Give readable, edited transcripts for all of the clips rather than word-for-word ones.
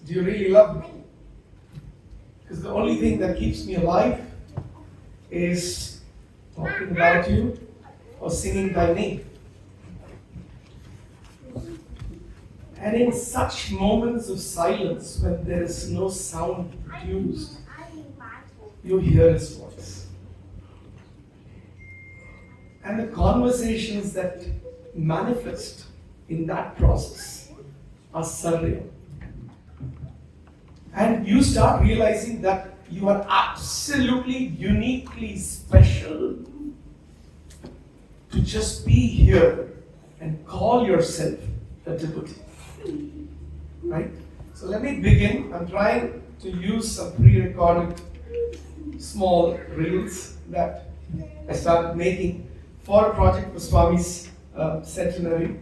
Do you really love me? Because the only thing that keeps me alive is talking about you or singing thy name. And in such moments of silence, when there is no sound produced, you hear his voice. And the conversations that manifest in that process are surreal. And you start realizing that you are absolutely uniquely special to just be here and call yourself a devotee. Right? So let me begin. I'm trying to use some pre-recorded small reels that I started making for a project for Swami's centenary.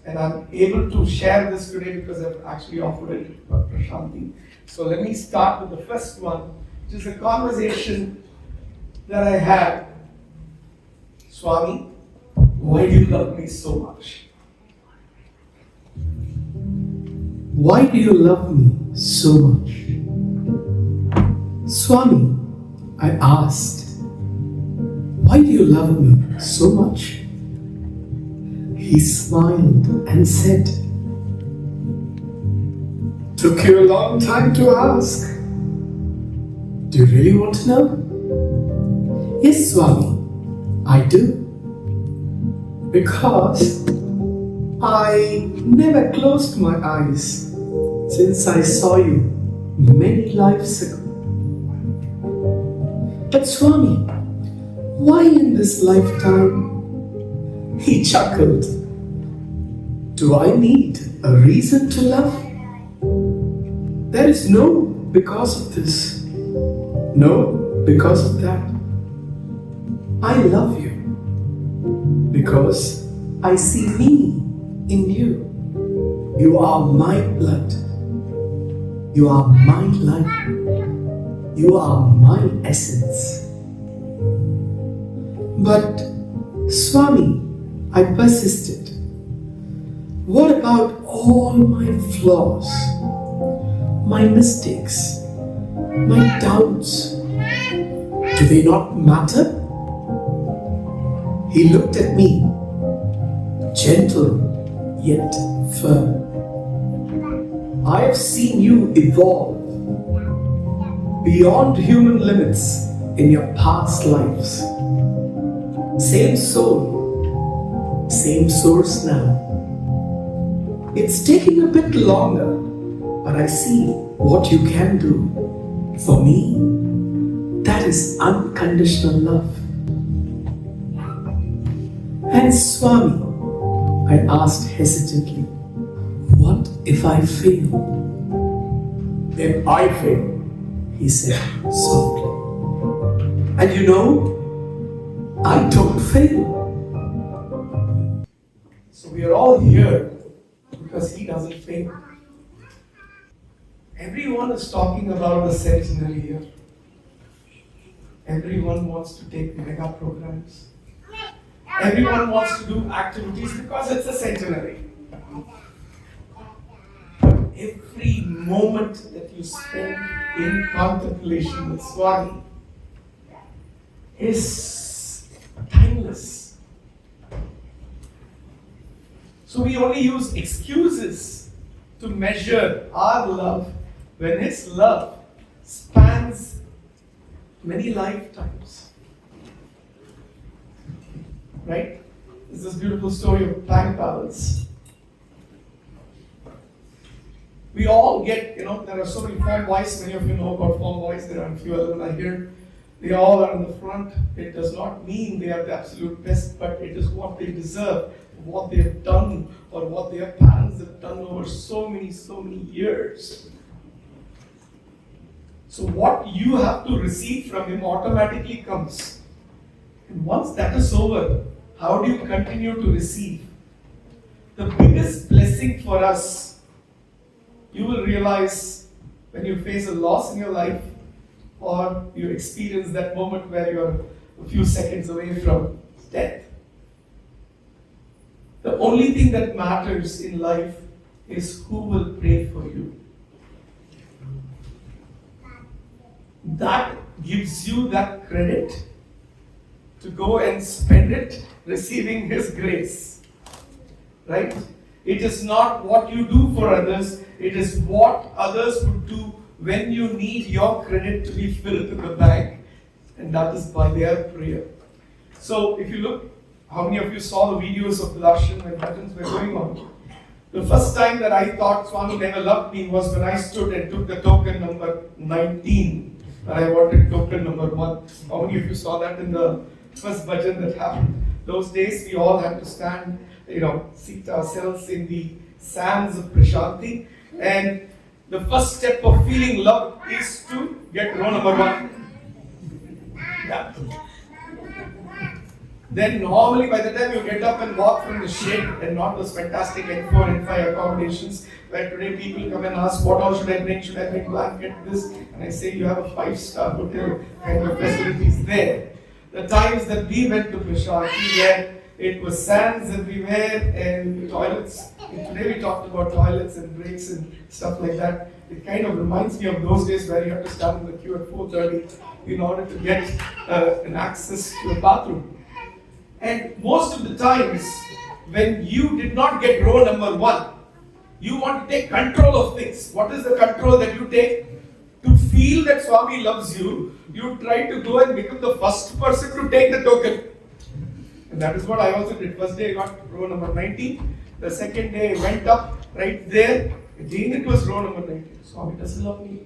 And I'm able to share this today because I've actually offered it to Prasanthi. So let me start with the first one, which is a conversation that I had. Swami, why do you love me so much? Why do you love me so much? Swami, I asked, why do you love me so much? He smiled and said, took you a long time to ask. Do you really want to know? Yes, Swami, I do. Because I never closed my eyes since I saw you many lives ago. But Swami, why in this lifetime? He chuckled. Do I need a reason to love? There is no because of this, no because of that. I love you because I see me in you. You are my blood. You are my life. You are my essence. But Swami, I persisted. What about all my flaws, my mistakes, my doubts? Do they not matter? He looked at me, gentle yet firm. I have seen you evolve beyond human limits in your past lives. Same soul, same source now. It's taking a bit longer, but I see what you can do. For me, that is unconditional love. And Swami, I asked hesitantly, what if I fail? If I fail, he said softly. And you know, I don't fail. So we are all here because he doesn't fail. Everyone is talking about the centenary year. Everyone wants to take mega programs. Everyone wants to do activities because it's a centenary. But every moment that you spend in contemplation with Swami is timeless. So we only use excuses to measure our love when his love spans many lifetimes. Right? There's this beautiful story of bank balance. We all get, there are so many form boys. Many of you know about form boys. There are a few alumni here. They all are in the front. It does not mean they are the absolute best, but it is what they deserve, what they have done, or what their parents have done over so many years. So what you have to receive from him automatically comes. And once that is over, how do you continue to receive? The biggest blessing for us, you will realize when you face a loss in your life, or you experience that moment where you're a few seconds away from death. The only thing that matters in life is who will pray for you. gives you that credit to go and spend it receiving His grace. Right? It is not what you do for others, it is what others would do when you need your credit to be filled to the bank, and that is by their prayer. So if you look, how many of you saw the videos of the darshan when bhajans were going on? The first time that I thought Swami never loved me was when I stood and took the token number 19, and I wanted token number 1. How many of you saw that in the first bhajan that happened? Those days we all had to stand, seat ourselves in the sands of Prasanthi, and the first step of feeling love is to get row number 1. Yeah. Then normally by the time you get up and walk from the shade and not those fantastic N4, N5 accommodations where today people come and ask what all should I bring? Should I bring blanket, this? And I say you have a 5-star hotel kind of facilities there. The times that we went to Prasanthi where it was sands everywhere and toilets. And today we talked about toilets and breaks and stuff like that. It kind of reminds me of those days where you have to stand in the queue at 4:30 in order to get an access to a bathroom. And most of the times, when you did not get row number 1, you want to take control of things. What is the control that you take? To feel that Swami loves you, you try to go and become the first person to take the token. And that is what I also did. First day I got row number 19. The second day I went up right there. Again it was row number 19. Swami doesn't love me.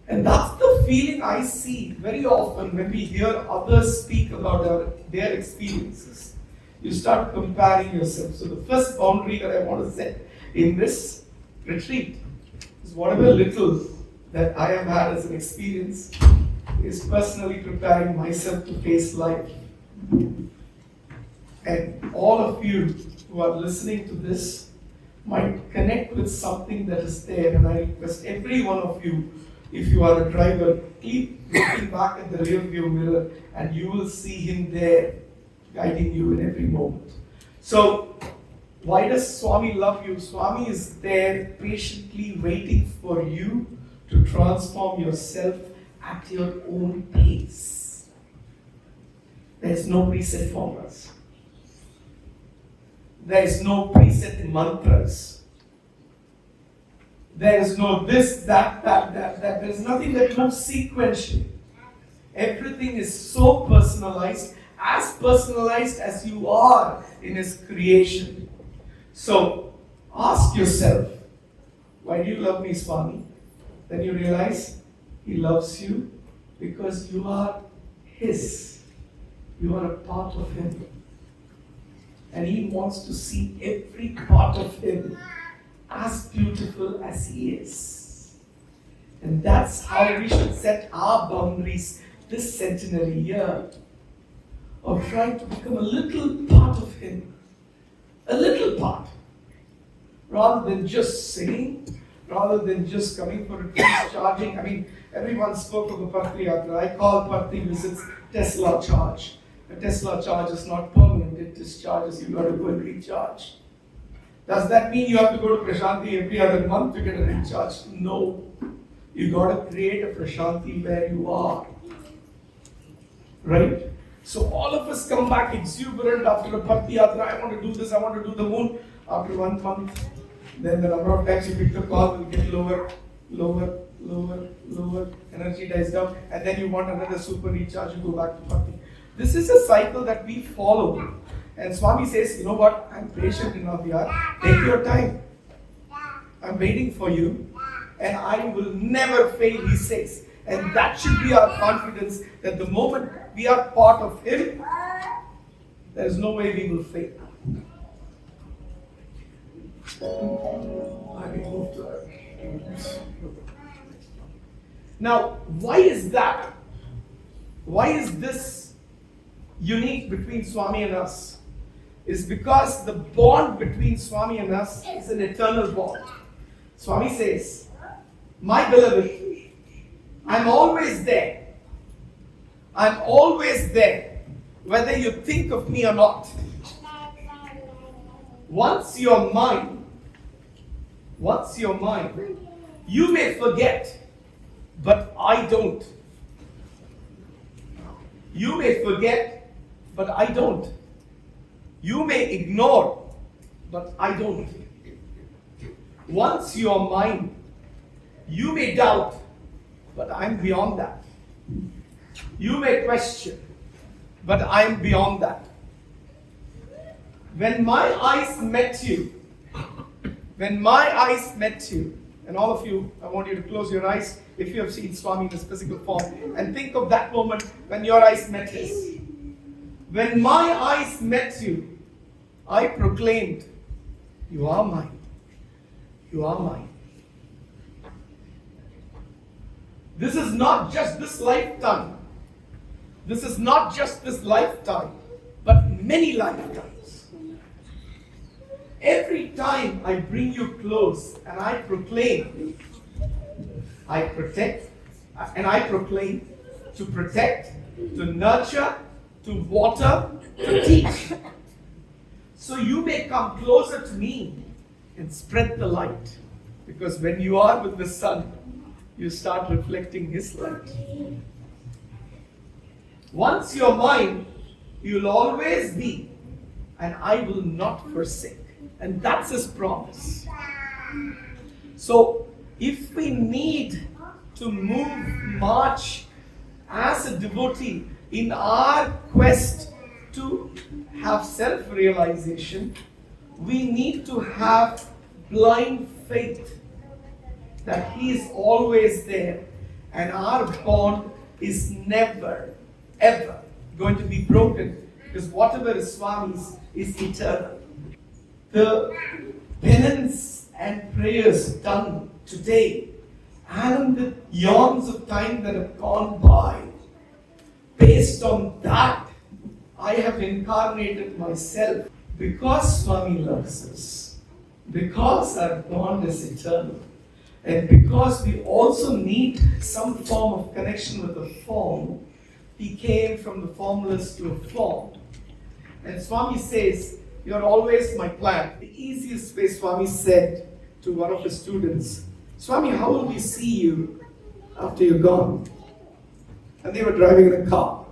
And that's the feeling I see very often when we hear others speak about their experiences. You start comparing yourself. So the first boundary that I want to set in this retreat is whatever little that I have had as an experience is personally preparing myself to face life. And all of you who are listening to this might connect with something that is there. And I request every one of you, if you are a driver, keep looking back at the rear view mirror and you will see Him there guiding you in every moment. So, why does Swami love you? Swami is there patiently waiting for you to transform yourself at your own pace. There is no preset formulas. There is no preset mantras. There is no this, that. There is nothing that moves sequentially. Everything is so personalized as you are in His creation. So, ask yourself, why do you love me, Swami? Then you realize He loves you because you are His. You are a part of Him. And He wants to see every part of Him as beautiful as He is. And that's how we should set our boundaries this centenary year of trying to become a little part of Him. A little part. Rather than just singing, rather than just coming for retreats, charging. I mean, everyone spoke of a Parthi Yatra. I call Parthi visits Tesla charge. A Tesla charge is not permanent, it discharges. You got to go and recharge. Does that mean you have to go to Prasanthi every other month to get a recharge? No. You got to create a Prasanthi where you are. Right? So all of us come back exuberant after a Bhakti Yatra. I want to do this, I want to do the moon. After 1 month, then the number of times you pick the call will get lower. Energy dies down. And then you want another super recharge, you go back to Bhakti. This is a cycle that we follow. And Swami says, you know what, I'm patient enough here. Take your time. I'm waiting for you. And I will never fail, He says. And that should be our confidence that the moment we are part of Him, there is no way we will fail. I will move to our. Now, why is that? Why is this unique between Swami and us? Is because the bond between Swami and us is an eternal bond. Swami says, my beloved, I'm always there. I'm always there, whether you think of me or not. Once you're mine, you may forget, but I don't. You may forget, but I don't. You may ignore, but I don't. Once you are mine, you may doubt, but I'm beyond that. You may question, but I'm beyond that. When my eyes met you, and all of you, I want you to close your eyes if you have seen Swami in his physical form, and think of that moment when your eyes met his. When my eyes met you, I proclaimed, you are mine. You are mine. This is not just this lifetime. This is not just this lifetime, but many lifetimes. Every time I bring you close and I proclaim, I protect, and I proclaim to protect, to nurture, to water, to teach. So you may come closer to me and spread the light. Because when you are with the sun, you start reflecting his light. Once you're mine, you'll always be, and I will not forsake. And that's his promise. So if we need to march as a devotee in our quest to have self-realization, we need to have blind faith that he is always there and our bond is never, ever going to be broken, because whatever is Swami's is eternal. The penance and prayers done today and the eons of time that have gone by, based on that, I have incarnated myself because Swami loves us, because our bond is eternal, and because we also need some form of connection with the form. He came from the formless to a form. And Swami says, you're always my plan. The easiest way Swami said to one of his students, Swami, how will we see you after you're gone? And they were driving in a car.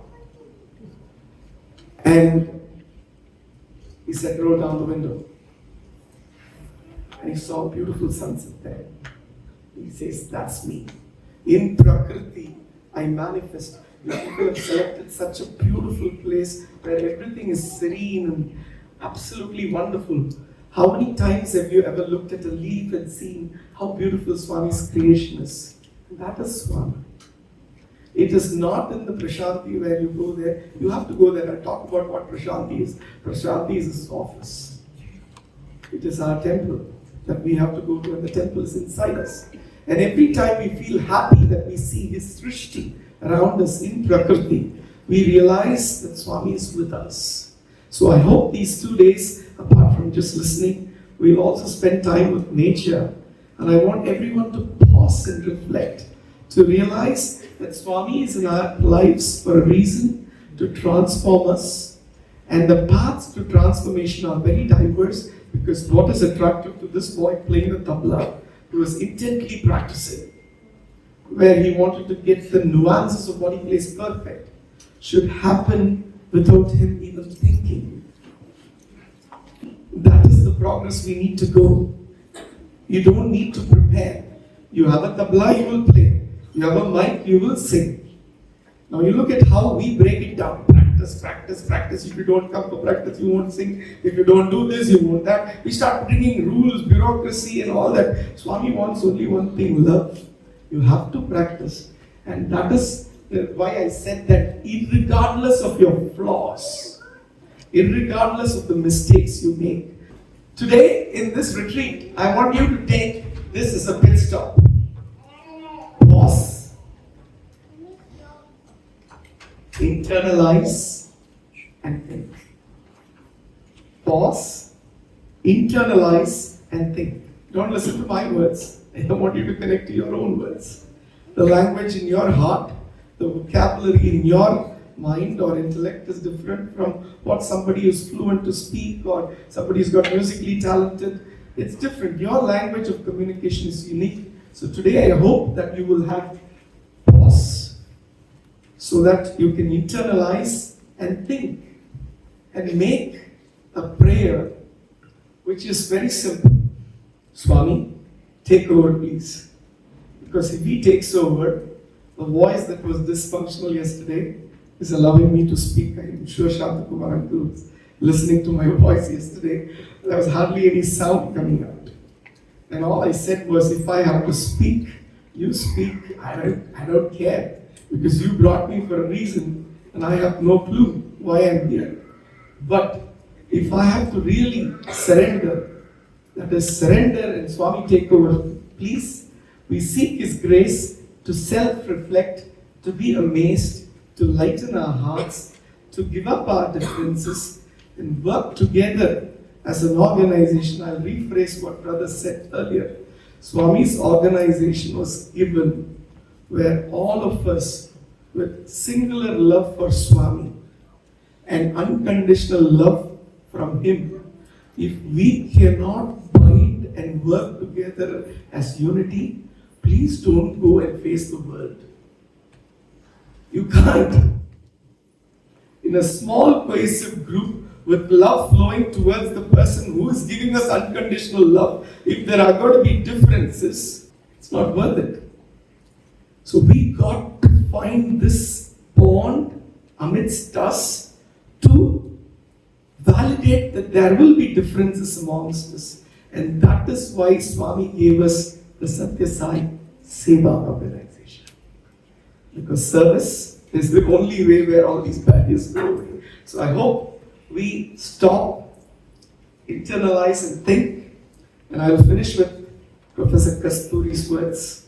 And he said, roll down the window. And he saw a beautiful sunset there. He says, that's me. In Prakriti, I manifest. You people have selected such a beautiful place where everything is serene and absolutely wonderful. How many times have you ever looked at a leaf and seen how beautiful Swami's creation is? That is Swami. It is not in the Prasanthi where you go there. You have to go there and talk about what Prasanthi is. Prasanthi is his office. It is our temple that we have to go to, and the temple is inside us. And every time we feel happy that we see his srishti around us in Prakriti, we realize that Swami is with us. So I hope these 2 days, apart from just listening, we'll also spend time with nature. And I want everyone to pause and reflect, to realize that Swami is in our lives for a reason, to transform us. And the paths to transformation are very diverse, because what is attractive to this boy playing the tabla, who was intently practicing, where he wanted to get the nuances of what he plays perfect, should happen without him even thinking. That is the progress we need to go. You don't need to prepare. You have a tabla, you will play. You have a mic, you will sing. Now you look at how we break it down. Practice, practice, practice. If you don't come for practice, you won't sing. If you don't do this, you won't that. We start bringing rules, bureaucracy and all that. Swami wants only one thing, love. You have to practice. And that is why I said that irregardless of your flaws, irregardless of the mistakes you make, today in this retreat, I want you to take this as a pit stop. Pause. Internalize and think. Pause, internalize and think. Don't listen to my words. I want you to connect to your own words. The language in your heart, the vocabulary in your mind or intellect is different from what somebody who's fluent to speak or somebody who's got musically talented. It's different. Your language of communication is unique. So today I hope that you will have pause, so that you can internalize and think and make a prayer which is very simple. Swami, take over please. Because if he takes over, the voice that was dysfunctional yesterday is allowing me to speak. I'm sure Shantakumar uncle was listening to my voice yesterday. There was hardly any sound coming out. And all I said was, if I have to speak, you speak. I don't care. Because you brought me for a reason and I have no clue why I'm here. But if I have to really surrender, that is surrender and Swami take over, please. We seek His grace to self-reflect, to be amazed, to lighten our hearts, to give up our differences and work together as an organization. I'll rephrase what brother said earlier. Swami's organization was given where all of us with singular love for Swami and unconditional love from Him, if we cannot bind and work together as unity, please don't go and face the world. You can't. In a small cohesive group with love flowing towards the person who is giving us unconditional love, if there are going to be differences, it's not worth it. So we got to find this bond amidst us to validate that there will be differences amongst us. And that is why Swami gave us the Sathya Sai Seva organization. Because service is the only way where all these barriers go away. So I hope we stop, internalize and think. And I will finish with Professor Kasturi's words.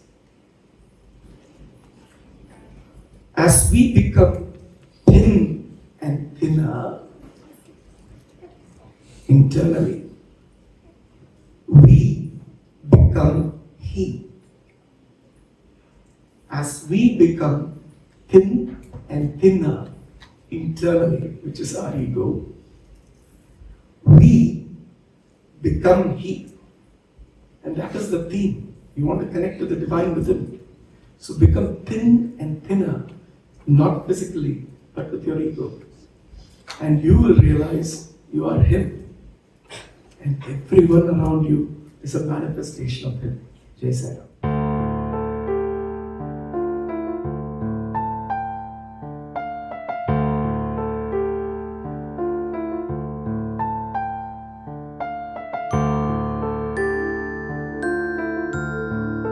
As we become thin and thinner internally, we become He. As we become thin and thinner internally, which is our ego, we become He. And that is the theme. You want to connect to the divine within. So become thin and thinner, not physically, but with your ego. And you will realize you are Him. And everyone around you is a manifestation of Him. Jai Sai Ram.